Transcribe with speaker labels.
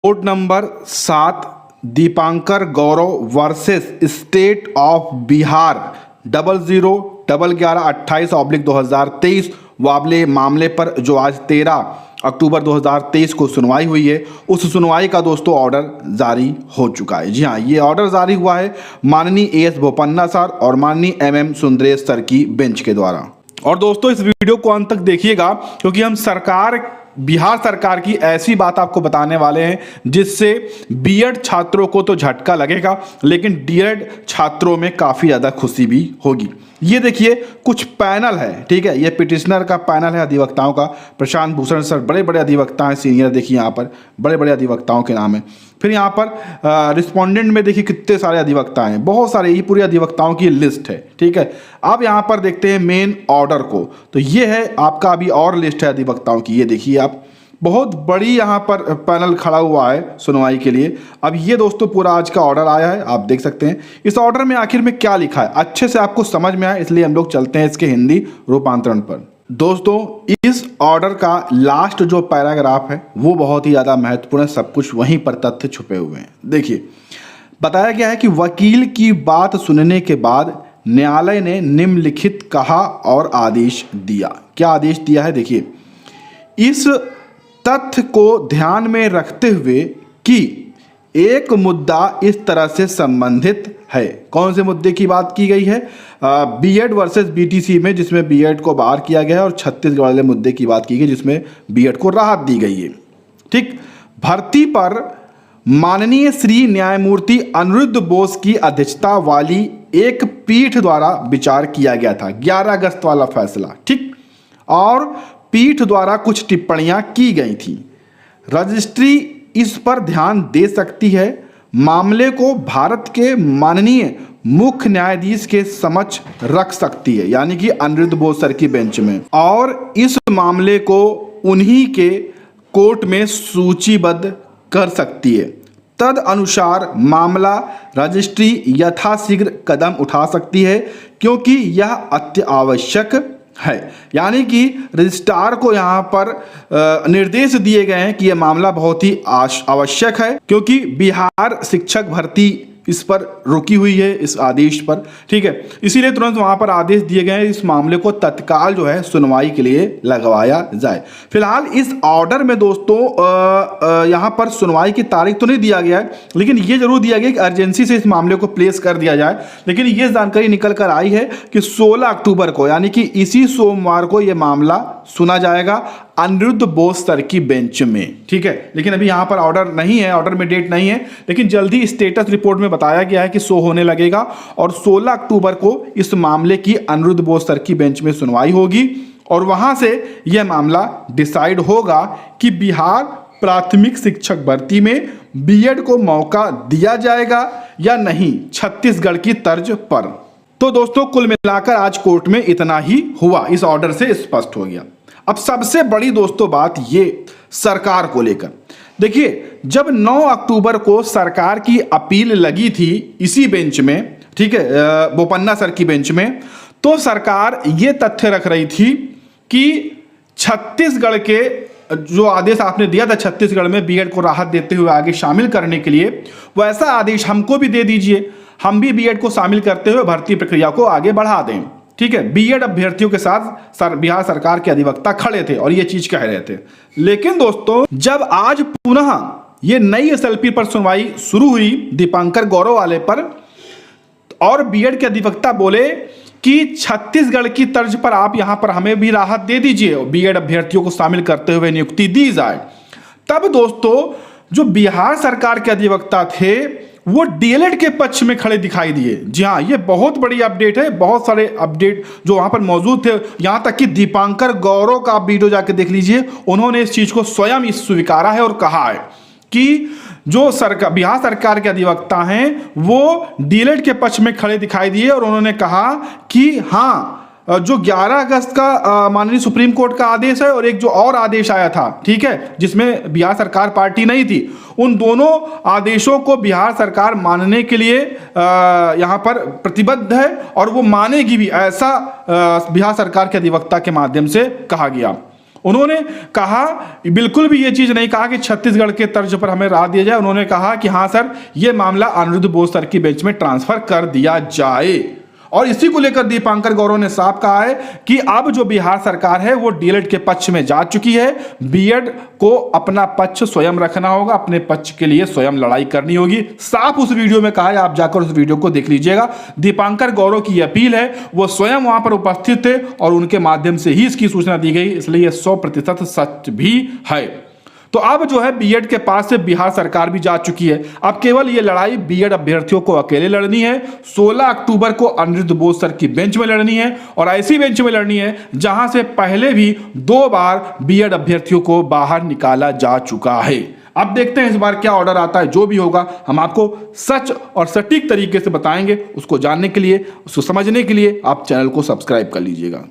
Speaker 1: Court number 7 Dipankar Gaurav versus state of Bihar 001128/2023 वाले मामले पर जो आज 13 अक्टूबर 2023 को सुनवाई हुई है, उस सुनवाई का दोस्तों ऑर्डर जारी हो चुका है। जी हाँ, ये ऑर्डर जारी हुआ है माननीय एएस बोपन्ना सर और माननीय एमएम सुंदरेश सर की बेंच के द्वारा। और दोस्तों इस वीडियो को अंत तक देखिएगा, क्योंकि हम बिहार सरकार की ऐसी बात आपको बताने वाले हैं जिससे बीएड छात्रों को तो झटका लगेगा, लेकिन डीएड छात्रों में काफ़ी ज़्यादा खुशी भी होगी। ये देखिए कुछ पैनल है, ठीक है, ये पिटिशनर का पैनल है अधिवक्ताओं का। प्रशांत भूषण सर बड़े बड़े अधिवक्ता हैं, सीनियर, देखिए यहाँ पर बड़े बड़े अधिवक्ताओं के नाम है। फिर यहाँ पर रिस्पोंडेंट में देखिए कितने सारे अधिवक्ता हैं, बहुत सारे, ये पूरी अधिवक्ताओं की लिस्ट है, ठीक है। अब यहाँ पर देखते हैं मेन ऑर्डर को, तो ये है आपका अभी और लिस्ट है अधिवक्ताओं की। ये देखिए आप, बहुत बड़ी यहाँ पर पैनल खड़ा हुआ है सुनवाई के लिए। अब ये दोस्तों पूरा आज का ऑर्डर आया है, आप देख सकते हैं। इस ऑर्डर में आखिर में क्या लिखा है अच्छे से आपको समझ में आए, इसलिए हम लोग चलते हैं इसके हिंदी रूपांतरण पर। दोस्तों इस ऑर्डर का लास्ट जो पैराग्राफ है वो बहुत ही ज़्यादा महत्वपूर्ण है, सब कुछ वहीं पर तथ्य छुपे हुए हैं। देखिए बताया गया है कि वकील की बात सुनने के बाद न्यायालय ने निम्नलिखित कहा और आदेश दिया। क्या आदेश दिया है, देखिए, इस तथ्य को ध्यान में रखते हुए कि एक मुद्दा इस तरह से संबंधित है। कौन से मुद्दे की बात की गई है? बीएड वर्सेस बीटीसी में, जिसमें बीएड को बाहर किया गया है, और छत्तीसगढ़ वाले मुद्दे की बात की गई जिसमें बीएड को राहत दी गई है। ठीक, भर्ती पर माननीय श्री न्यायमूर्ति अनिरुद्ध बोस की अध्यक्षता वाली एक पीठ द्वारा विचार किया गया था, 11 अगस्त वाला फैसला। ठीक, और पीठ द्वारा कुछ टिप्पणियां की गई थी। रजिस्ट्री इस पर ध्यान दे सकती है, मामले को भारत के माननीय मुख्य न्यायाधीश के समक्ष रख सकती है, यानी कि अनिरुद्ध बोस सर की बेंच में, और इस मामले को उन्हीं के कोर्ट में सूचीबद्ध कर सकती है। तद अनुसार मामला रजिस्ट्री यथाशीघ्र कदम उठा सकती है, क्योंकि यह अति आवश्यक है। यानी कि रजिस्ट्रार को यहाँ पर निर्देश दिए गए हैं कि यह मामला बहुत ही आवश्यक है, क्योंकि बिहार शिक्षक भर्ती इस पर रुकी हुई है, इस आदेश पर। ठीक है, इसीलिए तुरंत वहाँ पर आदेश दिए गए हैं इस मामले को तत्काल जो है सुनवाई के लिए लगवाया जाए। फिलहाल इस ऑर्डर में दोस्तों यहाँ पर सुनवाई की तारीख तो नहीं दिया गया है, लेकिन ये जरूर दिया गया कि अर्जेंसी से इस मामले को प्लेस कर दिया जाए। लेकिन ये जानकारी निकल कर आई है कि 16 अक्टूबर को, यानी कि इसी सोमवार को ये मामला सुना जाएगा अनिरुद्ध बोस सर की बेंच में। ठीक है, लेकिन अभी यहाँ पर ऑर्डर नहीं है, ऑर्डर में डेट नहीं है, लेकिन जल्दी स्टेटस रिपोर्ट में बताया गया है कि शो होने लगेगा, और 16 अक्टूबर को इस मामले की अनिरुद्ध बोस सर की बेंच में सुनवाई होगी, और वहां से यह मामला डिसाइड होगा कि बिहार प्राथमिक शिक्षक भर्ती में बीएड को मौका दिया जाएगा या नहीं, छत्तीसगढ़ की तर्ज पर। तो दोस्तों कुल मिलाकर आज कोर्ट में इतना ही हुआ, इस ऑर्डर से स्पष्ट हो गया। अब सबसे बड़ी दोस्तों बात ये सरकार को लेकर, देखिए जब 9 अक्टूबर को सरकार की अपील लगी थी इसी बेंच में, ठीक है, बोपन्ना सर की बेंच में, तो सरकार ये तथ्य रख रही थी कि छत्तीसगढ़ के जो आदेश आपने दिया था छत्तीसगढ़ में बीएड को राहत देते हुए आगे शामिल करने के लिए, वैसा आदेश हमको भी दे दीजिए, हम भी बीएड को शामिल करते हुए भर्ती प्रक्रिया को आगे बढ़ा दें। ठीक है, बीएड अभ्यर्थियों के साथ बिहार सरकार के अधिवक्ता खड़े थे और ये चीज कह रहे थे। लेकिन दोस्तों जब आज पुनः ये नई एसएलपी पर सुनवाई शुरू हुई दीपांकर गौरव वाले पर, और बीएड के अधिवक्ता बोले कि छत्तीसगढ़ की तर्ज पर आप यहां पर हमें भी राहत दे दीजिए, बीएड अभ्यर्थियों को शामिल करते हुए नियुक्ति दी जाए, तब दोस्तों जो बिहार सरकार के अधिवक्ता थे वो डीएलएड के पक्ष में खड़े दिखाई दिए। जी हाँ, ये बहुत बड़ी अपडेट है, बहुत सारे अपडेट जो वहां पर मौजूद थे, यहां तक कि दीपांकर गौरव का आप वीडियो जाके देख लीजिए, उन्होंने इस चीज को स्वयं स्वीकारा है और कहा है कि जो बिहार सरकार के अधिवक्ता हैं वो डीएलएड के पक्ष में खड़े दिखाई दिए, और उन्होंने कहा कि हाँ जो 11 अगस्त का माननीय सुप्रीम कोर्ट का आदेश है और एक जो और आदेश आया था, ठीक है, जिसमें बिहार सरकार पार्टी नहीं थी, उन दोनों आदेशों को बिहार सरकार मानने के लिए यहाँ पर प्रतिबद्ध है, और वो मानेगी भी, ऐसा बिहार सरकार के अधिवक्ता के माध्यम से कहा गया। उन्होंने कहा, बिल्कुल भी ये चीज नहीं कहा कि छत्तीसगढ़ के तर्ज पर हमें राहत दिया जाए। उन्होंने कहा कि हाँ सर, ये मामला अनिरुद्ध बोस सर की बेंच में ट्रांसफर कर दिया जाए। और इसी को लेकर दीपांकर गौरव ने साफ कहा है कि अब जो बिहार सरकार है वो डीएलएड के पक्ष में जा चुकी है। बीएड को अपना पक्ष स्वयं रखना होगा, अपने पक्ष के लिए स्वयं लड़ाई करनी होगी। साफ उस वीडियो में कहा है, आप जाकर उस वीडियो को देख लीजिएगा। दीपांकर गौरव की अपील है, वो स्वयं वहां पर उपस्थित थे और उनके माध्यम से ही इसकी सूचना दी गई, इसलिए यह 100% सच भी है। तो अब जो है बीएड के पास से बिहार सरकार भी जा चुकी है। अब केवल ये लड़ाई बीएड अभ्यर्थियों को अकेले लड़नी है। 16 अक्टूबर को अनिरुद्ध बोस सर की बेंच में लड़नी है और ऐसी बेंच में लड़नी है जहां से पहले भी 2 बार बीएड अभ्यर्थियों को बाहर निकाला जा चुका है। अब देखते हैं इस बार क्या ऑर्डर आता है। जो भी होगा हम आपको सच और सटीक तरीके से बताएंगे। उसको जानने के लिए, उसको समझने के लिए आप चैनल को सब्सक्राइब कर लीजिएगा।